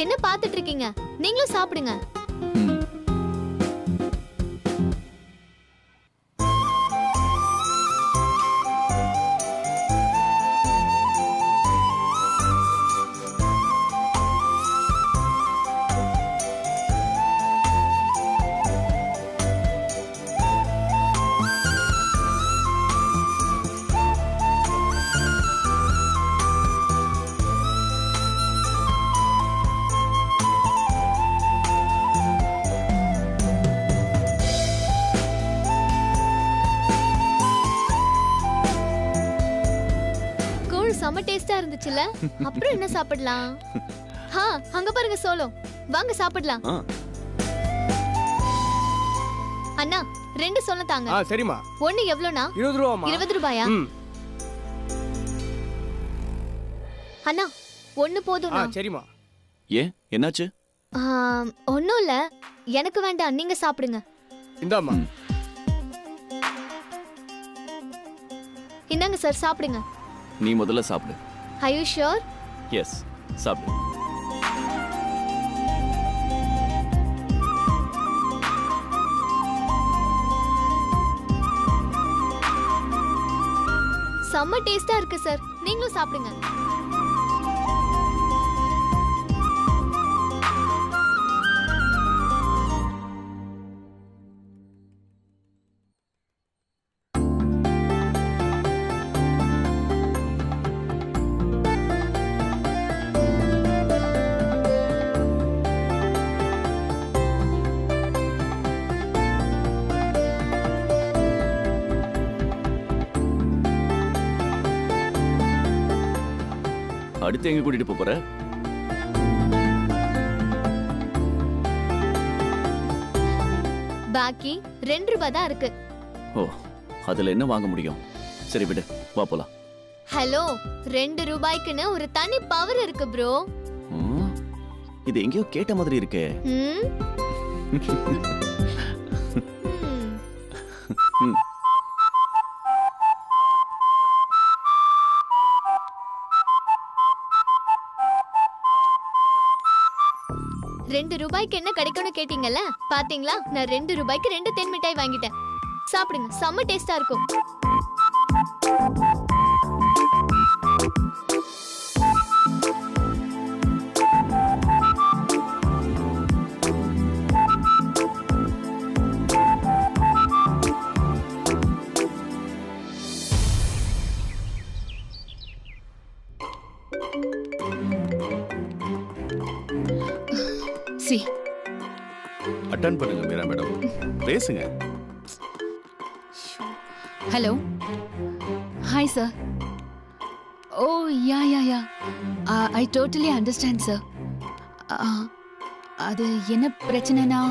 என்ன பாத்துட்டு இருக்கீங்க? நீங்களும் சாப்பிடுங்க. செம டேஸ்டா இருந்துச்சுல. அப்புறம் என்ன சாப்பிடலாம்? அங்க பாருங்க சோளம். வாங்க சாப்பிடலாம். அண்ணா 2 சோளம் தாங்க. சரிமா. ஒண்ணு எவ்வளவுனா? 20 ரூபாய்மா. 20 ரூபாயா? அண்ணா ஒண்ணு போதும்னா. சரிமா. ஏன் என்னாச்சு? ஒண்ணும் இல்ல, எனக்கு வேண்டாம், நீங்க சாப்பிடுங்க. இந்தாம்மா. இந்தாங்க சார், சாப்பிடுங்க. நீ முதல்ல சாப்பிடு. Are you sure? Yes, சாப்பிடு. செம்ம டேஸ்டா இருக்கு சார், நீங்களும் சாப்பிடுங்க. அடுத்து எங்க கூட்டிட்டு போற? பாக்கி 2 ரூபாய் தான் இருக்கு. ஓ, அதுல என்ன வாங்க முடியும்? சரி விடு, வா போலாம். ஹலோ, 2 ரூபாய்க்குன்னு ஒரு தனி பவர் இருக்கு ப்ரோ. இது எங்கேயோ கேட்ட மாதிரி இருக்கே. ரெண்டு ரூபாய்க்கு என்ன கிடைக்கும்னு கேட்டீங்கல்ல, பாத்தீங்களா? நான் 2 ரூபாய்க்கு 2 தேன் மிட்டாய் வாங்கிட்டேன். சாப்பிடுங்க, செம்ம டேஸ்டா இருக்கும். சி அட்டெண்ட் பண்ணுங்க மீரா மேடம், பேசுங்க. Hello, hi sir. Oh yeah I totally understand sir. அது என்ன பிரச்சனைனா,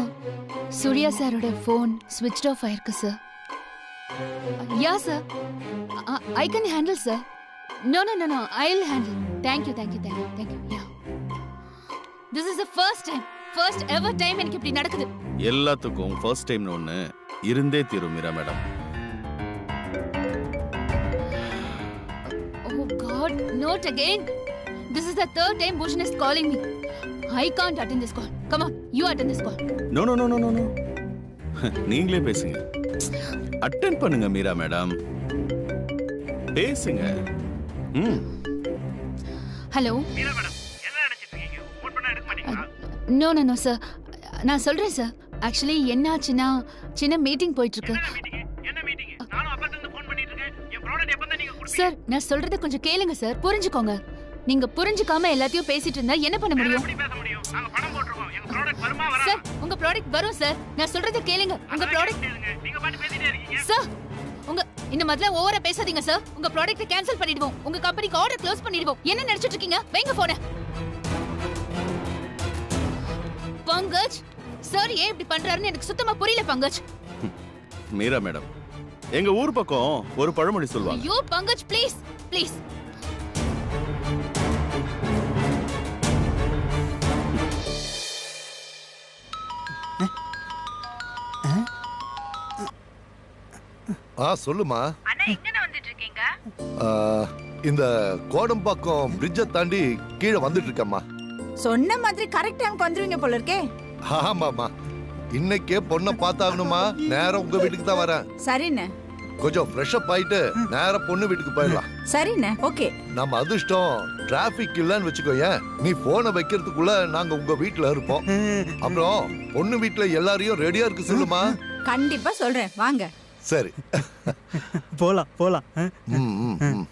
சூர்யா சாரோட ஃபோன் ஸ்விட்ச் ஆஃப் ஆயிருக்கு sir. Yeah sir, I can handle sir. No I will handle. Thank you. Yeah, this is the first ever time எனக்கு இப்படி நடக்குது. எல்லாத்துக்கும் ஃபர்ஸ்ட் டைம்னு ஒண்ணு இருந்தே தீரும் Meera madam. Oh God, not again. This is the third time Bhushan is calling me. I can't attend this call. Come on, you attend this call. No. நீங்களே பேசுங்க. அட்டெண்ட் பண்ணுங்க மீரா மேடம், பேசுங்க. ஹலோ மீரா மேடம், என்ன நினைச்சிட்டு இருக்கீங்க? ஃபோன் பண்ணா எடுக்க மாட்டீங்களா? நோ சார், நான் சொல்றேன் சார். ஆக்சுவலி என்ன ஆச்சுன்னா, சின்ன மீட்டிங் போயிட்டு இருக்கு. என்ன மீட்டிங்? நானும் அப்பத்துல இருந்து ஃபோன் பண்ணிட்டு இருக்கேன். என் ப்ராடக்ட் எப்ப தான் நீங்க கொடுப்பீங்க? சார், நான் சொல்றத கொஞ்சம் கேளுங்க சார், புரிஞ்சுக்கோங்க. நீங்க புரிஞ்சுக்காம எல்லாத்தையும் பேசிட்டு இருந்தா என்ன பண்ண முடியும்? எப்படி பேச முடியும்? நாங்க பணம் போட்டுருக்கோம். எங்க ப்ராடக்ட் வருமா வராதா? சார், உங்க ப்ராடக்ட் வரும் சார். நான் சொல்றத கேளுங்க. உங்க ப்ராடக்ட் நீங்க பாட்டு பேசிட்டே இருக்கீங்க. சார், இந்த மாதிரில ஓவரா பேசாதீங்க சார். உங்க ப்ராடக்ட்ட கேன்சல் பண்ணிடுவோம். உங்க கம்பெனிக்கு ஆர்டர் க்ளோஸ் பண்ணிடுவோம். என்ன நினைச்சிட்டு இருக்கீங்க? வைங்க போன. பங்கஜ் சார், ஏன் இப்படி பண்றாருன்னு எனக்கு சுத்தமா புரியல பங்கஜ். மீரா மேடம், எங்க ஊர் பக்கம் ஒரு பழமொழி சொல்வாங்க. ஐயோ பங்கஜ், ப்ளீஸ். சொல்லுமா. அண்ணா, எங்கன வந்துட்டு இருக்கீங்க? இந்த கோடம்பாக்கம் பிரிட்ஜை தாண்டி கீழே வந்துட்டு இருக்கேம்மா. சொன்ன மாதிரி கரெக்ட் டைம்க்கு வந்துருவீங்க போல இருக்கே. ஆமாமா, இன்னைக்கே பொண்ணை பார்த்தாகணுமா, நேரம் உங்க வீட்டுக்கு தான் வரேன். சரிண்ணே. கொஞ்சம் ஃப்ரெஷ் அப் ஆயிட்டு நேரா பொண்ணு வீட்டுக்கு போயிடலாம். சரிண்ணே, ஓகே. நம்ம அதிர்ஷ்டம் டிராபிக் இல்லன்னு வச்சுக்கோயேன், நீ போனை வைக்கிறதுக்குள்ள நாங்க உங்க வீட்டுல இருப்போம். அப்புறம் பொண்ணு வீட்டுல எல்லாரையும் ரெடியா இருக்கு சொல்லுமா. கண்டிப்பா சொல்றேன், வாங்க. சரி, போலாம் போலாம். ம், ம், ம்.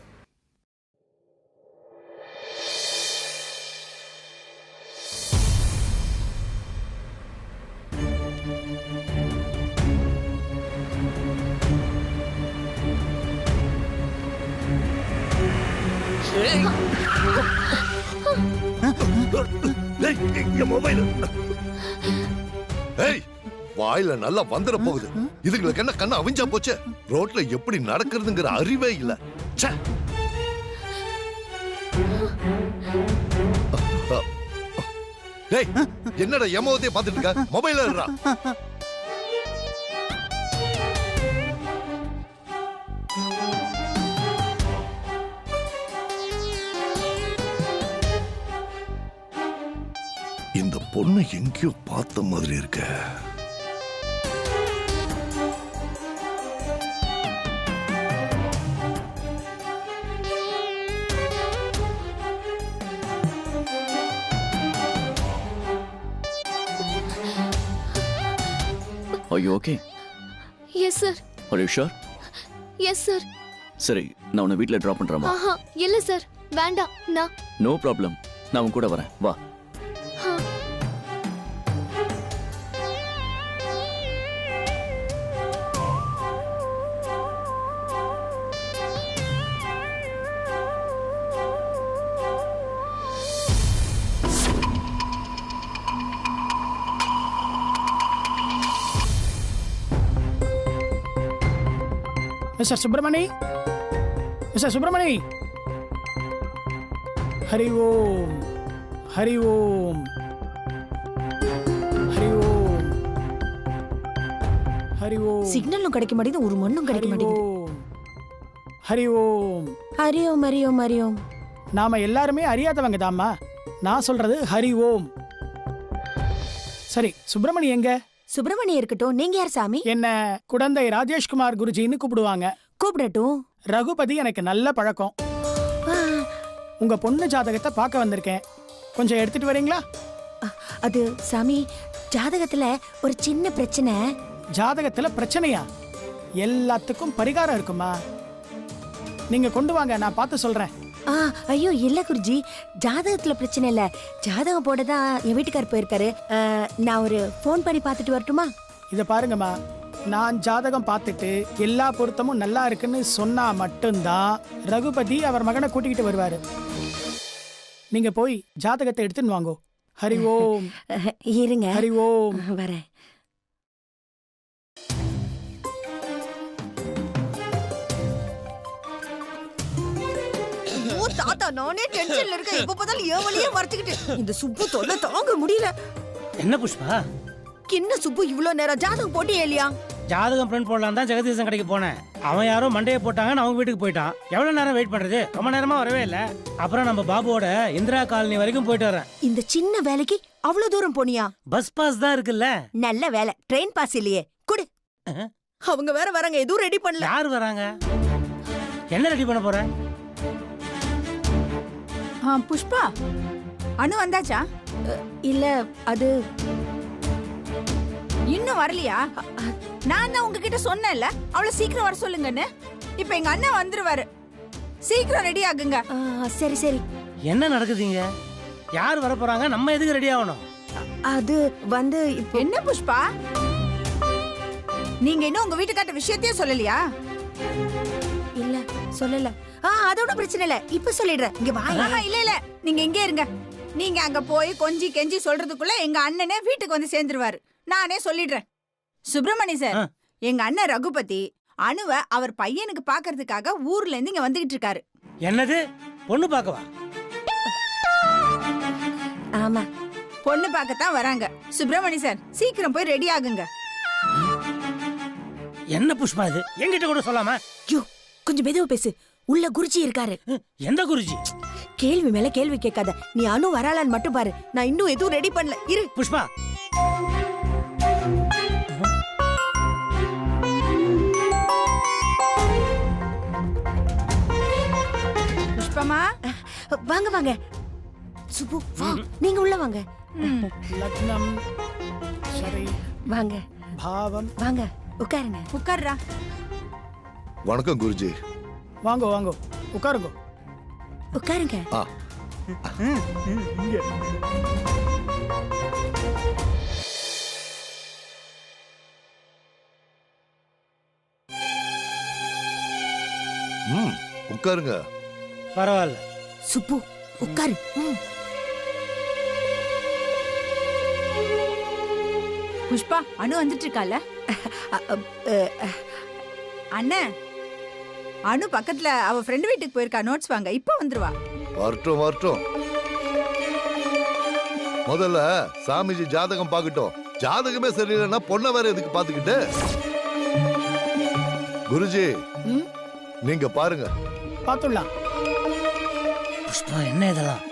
வாயில நல்லா வந்துட போகுது. இதுங்களுக்கு என்ன கண்ணு அவிஞ்சா போச்சு. ரோட்ல எப்படி நடக்கிறதுங்கிற அறிவே இல்ல. என்னடா எமோதே பாத்துட்டு இருக்க, மொபைல்ல இருடா. இந்த பொண்ணு எங்கேயோ பார்த்த மாதிரி இருக்க. Are you okay? Yes sir. Are you sure? Yes sir. சரி, நான் உன்னை வீட்ல டிராப் பண்றேமா? ஆஹா இல்ல சார், வேண்டாம். நான் நோ ப்ராப்ளம், நான் உன் கூட வரேன், வா. Mr. Subramani? Mr. Subramani? Hari Om. Hari Om. Hari Om. Hari Om. சிக்னலும் கிடைக்க மாட்டேங்குது, ஒரு மண்ணும் கிடைக்க மாட்டேங்குது. ஹரி ஓம். ஹரி ஓம், ஹரி ஓம், ஹரி ஓம். நாம எல்லாருமே அறியாதவங்க தாம்மா. நான் சொல்றது ஹரி ஓம். சரி, சுப்பிரமணி எங்க? சுப்பிரமணி இருக்கட்டும், நீங்க யார் சாமி? என்ன குடந்தை ராஜேஷ்குமார் குருஜின்னு கூப்பிடுவாங்க. கூப்பிடட்டும். ரகுபதி எனக்கு நல்ல பழக்கம். உங்க பொண்ணு ஜாதகத்தை பார்க்க வந்திருக்கேன், கொஞ்சம் எடுத்துட்டு வரீங்களா? அது சாமி, ஜாதகத்துல ஒரு சின்ன பிரச்சனை. ஜாதகத்துல பிரச்சனையா? எல்லாத்துக்கும் பரிகாரம் இருக்குமா? நீங்க கொண்டு வாங்க, நான் பார்த்து சொல்றேன். ஐயோ இல்ல குருஜி, ஜாதகத்துல பிரச்சனை இல்ல. ஜாதகம் போடதான் என் வீட்டுக்கார் போயிருக்காரு. நான் ஒரு போன் பண்ணி பார்த்துட்டு வரட்டுமா? இத பாருங்கம்மா, நான் ஜாதகம் பார்த்துட்டு எல்லா பொருத்தமும் நல்லா இருக்குன்னு சொன்னா மட்டும்தான் ரகுபதி அவர் மகனை கூட்டிக்கிட்டு வருவாரு. நீங்க போய் ஜாதகத்தை எடுத்துன்னு வாங்கோ. ஹரி ஓம். இருங்க, ஹரி ஓம். வரேன். தாத்தா, நானே டென்ஷன்ல இருக்கேன். எப்ப பார்த்தாலும் ஏன் வழியே மறைச்சுக்கிட்டு இந்த சுப்பு தொல்லை தாங்க முடியல. என்ன புஷ்பா, என்ன சுப்பு இவ்வளவு நேரம் ஜாதகம் போட்டு ஏலியா? ஜாதகம் பிரிண்ட் போடலாம் தான் ஜெகதீசன் கடைக்கு போனேன். அவன் யாரோ மண்டையை போட்டாங்கன்னு அவங்க வீட்டுக்கு போயிட்டான். எவ்வளவு நேரம் வெயிட் பண்றது? ரொம்ப நேரமா வரவே இல்ல. அப்புறம் நம்ம பாபுவோட இந்திரா காலனி வரைக்கும் போயிட்டு வரேன். இந்த சின்ன வேலைக்கு அவ்வளவு தூரம் போனியா? பஸ் பாஸ் தான் இருக்குல்ல. நல்ல வேலை, ட்ரெயின் பாஸ் இல்லையே. குடு. அவங்க வேற வராங்க, எதுவும் ரெடி பண்ணல. யார் வராங்க? என்ன ரெடி பண்ண போற? புஷ்பா, அனு வந்தாச்சா? இல்ல, அது இன்னும் வரலையா? நான் தான் உங்ககிட்ட சொன்னேன்ல, அவளை சீக்கிரம் வர சொல்லுங்கன்னு. இப்ப எங்க அண்ணன் வந்துருவாரு, சீக்கிரம் ரெடி ஆகுங்க. சரி சரி. என்ன நடக்குதுங்க? யார் வர போறாங்க? நம்ம எதுக்கு ரெடி ஆகணும்? அது வந்து என்ன புஷ்பா, நீங்க இன்னும் உங்க வீட்டுக்காட்ட விஷயத்தையே சொல்லலையா? இல்ல சொல்லல. அதோட பிரச்சனை இல்ல, இப்ப சொல்லிடுறேன். இங்க வாங்க. இல்ல இல்ல, நீங்க இங்க இருங்க. நீங்க அங்க போய் கொஞ்சி கெஞ்சி சொல்றதுக்குள்ள எங்க அண்ணனே வீட்டுக்கு வந்து சேர்ந்துருவாரு. நானே சொல்லிடுறேன். சுப்பிரமணி சார், எங்க அண்ணன் ரகுபதி அனுவ அவர் பையனுக்கு பாக்குறதுக்காக ஊர்ல இருந்து இங்க வந்துகிட்டு இருக்காரு. என்னது, பொண்ணு பார்க்கவா? ஆமா, பொண்ணு பார்க்கத்தான் வராங்க. சுப்பிரமணி சார், சீக்கிரம் போய் ரெடி ஆகுங்க. என்ன புஷ்பா இது? என்கிட்ட கூட சொல்லாம? கொஞ்சம் மெதுவா பேசு, உள்ள குருஜி இருக்காரு. எந்த குருஜி? கேள்வி மேல கேள்வி கேட்காத. நீ அனு வராளான்னு மட்டும் பாரு. நான் இன்னும் எதுவும் ரெடி பண்ணல. இரு புஷ்பா. புஷ்பமா வாங்க வாங்க. சுப்பு வா, நீங்க உள்ள வாங்க. லக்னம் சரி வாங்க பாவம். வாங்க உட்காருங்க. உட்காருடா. வணக்கம் குருஜி. வாங்கோ வாங்கோ உட்காருங்க. உட்காருங்க. உட்காருங்க. பரவாயில்ல. சுப்பு உட்காரு. புஷ்பா அனு வந்துட்டு இருக்கால. அண்ணன் அனு பக்கத்துல அவ ஃப்ரெண்ட் வீட்டுக்கு போயிருக்கா. நோட்ஸ் வாங்க. இப்ப வந்துருவா. வரட்டும் வரட்டும். முதல்ல சாமிஜி ஜாதகம் பார்க்கட்டும். ஜாதகமே சரியில்லைன்னா பொண்ணை வேற எதுக்கு பாத்துக்கிட்டு? குருஜி நீங்க பாருங்க. பாத்துடலாம். புஷ்பா என்ன இதெல்லாம்?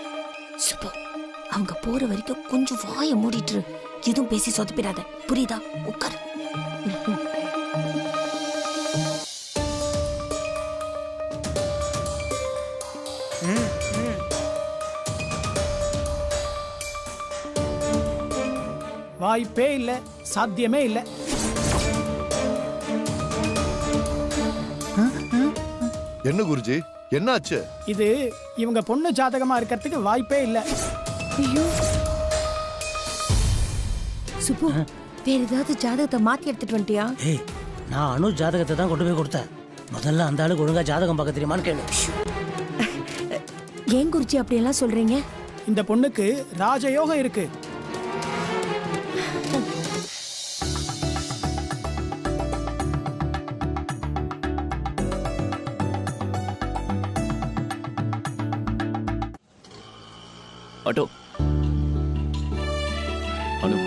சுப்பு அவங்க போற வரைக்கும் கொஞ்சம் வாயை மூடிட்டு இரு. எதுவும் பேசி சொதப்பிடாத. புரியுதா? உட்காரு. வாய்ப்பே இல்ல, சாத்தியமே இல்ல. என்ன குருஜி என்னாச்சு? இது இவங்க பொண்ணு ஜாதகமா இருக்கிறதுக்கு வாய்ப்பே இல்ல. சுப்பு வேற ஏதாவது ஜாதகத்தை மாத்தி எடுத்துட்டு வந்துட்டியா? ஏய், நான் அனு ஜாதகத்தை தான் கொண்டு போய் கொடுத்தேன். முதல்ல அந்த ஆளுக்கு ஒழுங்கா ஜாதகம் பார்க்க தெரியுமான்னு கேளு. ஏன் குருஜி அப்படியெல்லாம் சொல்றீங்க? இந்த பொண்ணுக்கு ராஜயோகம் இருக்கு. ஆட்டோ அனு.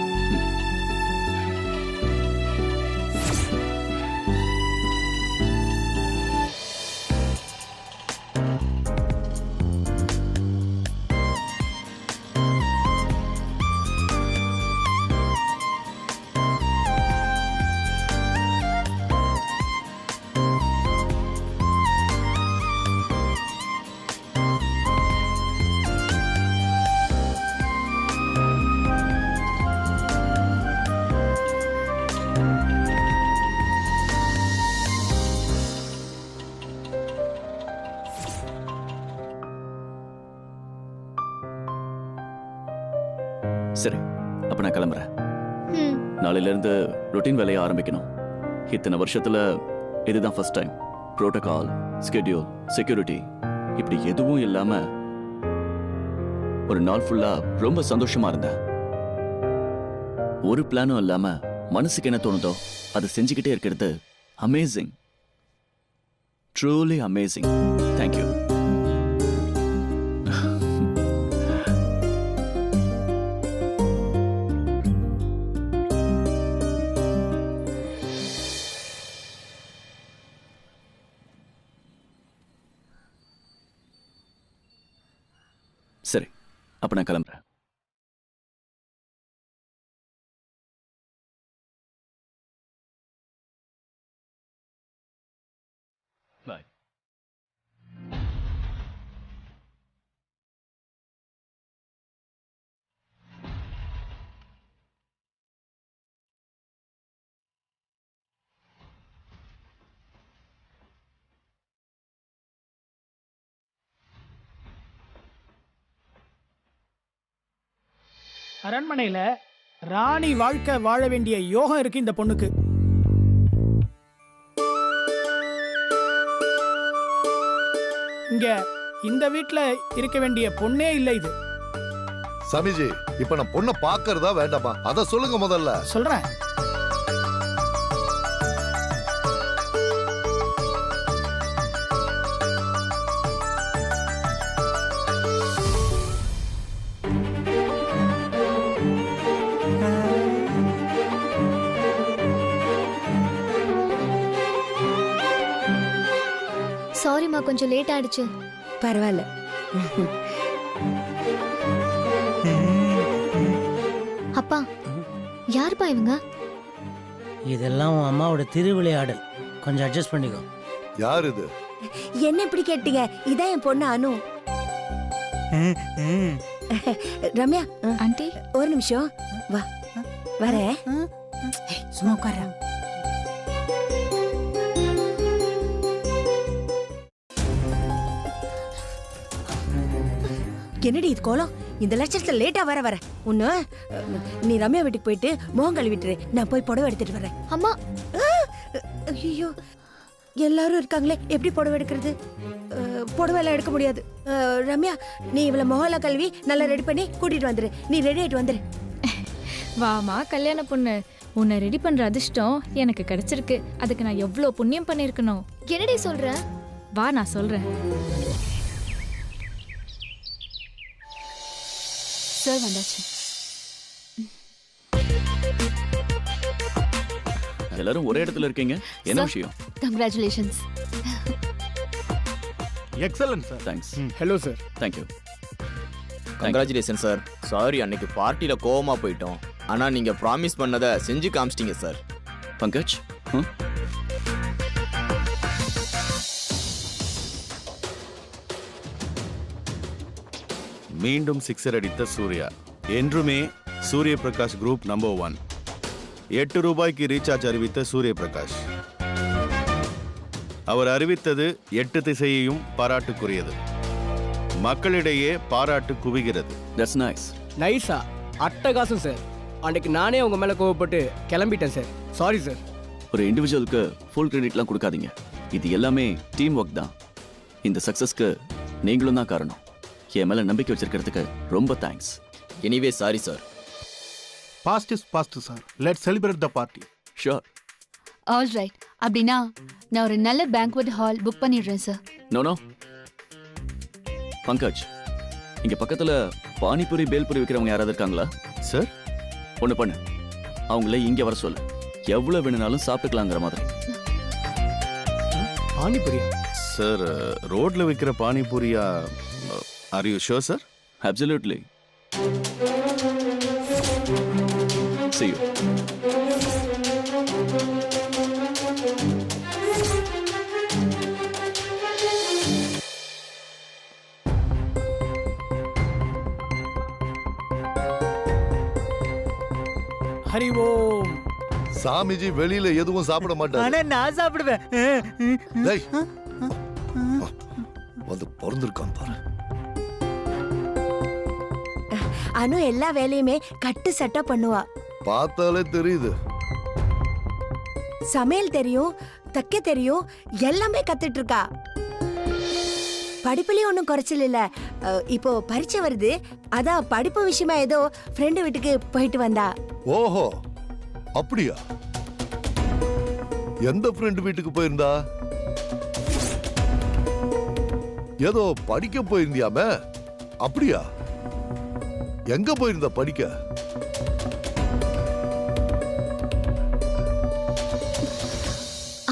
சரி, அப்ப நான் கிளம்புறேன். நாளையில இருந்து ரொட்டீன் வேலையை ஆரம்பிக்கணும். இத்தனை வருஷத்துல இதுதான் first time. Protocol, schedule, security இப்படி எதுவும் இல்லாம ஒரு நாள் ஃபுல்லா ரொம்ப சந்தோஷமா இருந்தேன். ஒரு பிளானும் இல்லாம மனசுக்கு என்ன தோணுதோ அதை செஞ்சுக்கிட்டே இருக்கிறது அமேசிங். Truly amazing. தேங்க்யூ. சரி, அப்ப நான் கிளம்புறேன். பாய். அரண்மனையில ராணி வாழ்க்கை வாழ வேண்டிய யோகம் இருக்கு இந்த பொண்ணுக்கு. இங்க இந்த வீட்ல இருக்க வேண்டிய பொண்ணே இல்ல இது. சாமிஜி இப்ப நான் பொண்ணை பாக்குறதா வேண்டாமா அத சொல்லுங்க முதல்ல. சொல்றேன். சாரிம்மா, கொஞ்சம் லேட் ஆயிடுச்சு. பரவாயில்ல. அப்பா யாருப்பா இவங்க? இதெல்லாம் உன் அம்மாவோட திருவிளையாடல். கொஞ்சம் அட்ஜஸ்ட் பண்ணிக்கோ. யார் இது? என்ன இப்படி கேட்டீங்க? இதான் என் பொண்ணு அனு. ரம்யா ஆண்டி ஒரு நிமிஷம் வா வரேன். சும்மா உட்கார. என்னடி இது கோலம்? இந்த லட்சத்துல லேட்டா வர உன்ன நீ ரம்யா வீட்டுக்கு போயிட்டு மோகம் கழுவிட்டுரு. நான் போய் புடவை எடுத்துட்டு வரேன். அம்மா ஐயோ எல்லாரும் இருக்காங்களே, எப்படி புடவை எடுக்கிறது? புடவை எல்லாம் எடுக்க முடியாது. ரம்யா நீ இவளை மொஹலா கல்வி நல்லா ரெடி பண்ணி கூட்டிட்டு வந்துரு. நீ ரெடி ஆயிட்டு வந்துரு. வாமா கல்யாண பொண்ணு, உன்னை ரெடி பண்ற அதிர்ஷ்டம் எனக்கு கிடைச்சிருக்கு. அதுக்கு நான் எவ்வளவு புண்ணியம் பண்ணிருக்கணும். என்னடி சொல்ற? வா நான் சொல்றேன். சார் வந்தாச்சு. எல்லாரும் ஒரே இடத்துல இருக்கீங்க, என்ன விஷயம்? Congratulations. Excellent sir. Thanks. Hello sir. Thank you. Congratulation sir. Sorry அன்னைக்கு பார்ட்டியில் கோவமா போயிட்டோம். ஆனால் நீங்கள் ப்ராமிஸ் பண்ணதை செஞ்சு காமிச்சிட்டீங்க சார். பங்கஜ், மீண்டும் சிக்ஸர் அடித்த சூர்யா. என்றுமே சூரிய பிரகாஷ் குரூப் நம்பர் 1. 8 ரூபாய்க்கு ரீசார்ஜ் அறிவித்த சூரிய பிரகாஷ். அவர் அறிவித்தது 8 திசையையும் பாராட்டுக்குரியது. மக்களிடையே பாராட்டு குவிகிறது. That's nice. நைஸா? அட்டகாசம் சார். அன்னைக்கு நானே உங்க மேல கோவப்பட்டு கிளம்பிட்டேன் சார். Sorry sir. ஒரு இண்டிவிஜுவலுக்கு ஃபுல் கிரெடிட்லாம் கொடுக்காதீங்க. இது எல்லாமே டீம் ஒர்க் தான். இந்த சக்சஸ்க்கு நீங்களும் தான் காரணம். என் மேல நம்பிக்கை வச்சிருக்கிறதுக்கு ரொம்ப thanks. Anyway sorry sir. Past is past sir. Let's celebrate the party. Sure. All right. அப்படின்னா நான் ஒரு நல்ல பேங்க்வெட் ஹால் புக் பண்ணிடுறேன் சார். நோ பங்கஜ், இங்க பக்கத்துல பானிபூரி பேல்பூரி விற்கிறவங்க யாராவது இருக்காங்களா? சார் ஒண்ணு பண்ணு, அவங்கள இங்க வர சொல்லு. எவ்வளவு வேணும்னாலும் சாப்பிட்டுக்கலாங்கிற மாதிரி. பானிபூரியா? சார் ரோட்ல விற்கிற பானிபூரியா? Are you sure sir? Absolutely. See you. Hari Om. Swamiji வெளியில எதுவும் சாப்பிட மாட்டாரு. நான் சாப்பிடுவேன். டேய், வந்து பிறந்திருக்கான் பாரு. அனு எல்லா வேலையுமே கட்டு சட்டா பண்ணுவா. பார்த்தாலே தெரியுது. சமையல் தெரியும், தைக்க தெரியும், எல்லாமே கத்துட்டு இருக்கா. படிப்புலயும் ஒன்றும் குறைச்சல் இல்ல. இப்போ பரீட்சை வருது, அதான் படிப்பு விஷயமா ஏதோ ஃப்ரெண்டு வீட்டுக்கு போயிட்டு வந்தா. ஓஹோ, அப்படியா? எந்த ஃப்ரெண்ட் வீட்டுக்கு போயிருந்தா? ஏதோ படிக்க போயிருந்தியாமே, அப்படியா? எங்க போயிருந்தா படிக்க?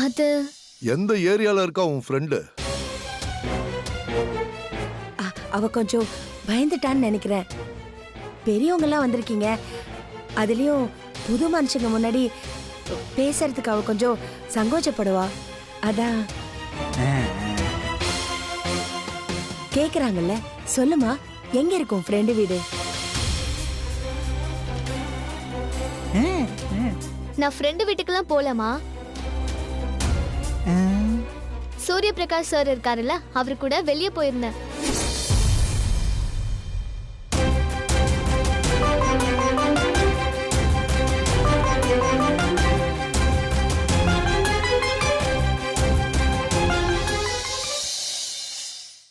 அது எந்த ஏரியால இருக்கா உன் ஃப்ரெண்டு? அவ கொஞ்சம் பயந்துட்டான்னு நினைக்கிறேன். பெரியவங்க எல்லாம் வந்திருக்கீங்க, அதுலயும் புது மனுஷங்க முன்னாடி பேசுறதுக்கு அவ கொஞ்சம் சங்கோச்சப்படுவா. அதான் கேக்குறாங்கல்ல, சொல்லுமா எங்க இருக்கும் ஃப்ரெண்டு வீடு? நான் ஃப்ரெண்டு வீட்டுக்கெல்லாம் போலாமா? சூரிய பிரகாஷ் சார் இருக்காருல்ல, அவரு கூட வெளியே போயிருந்தேன்.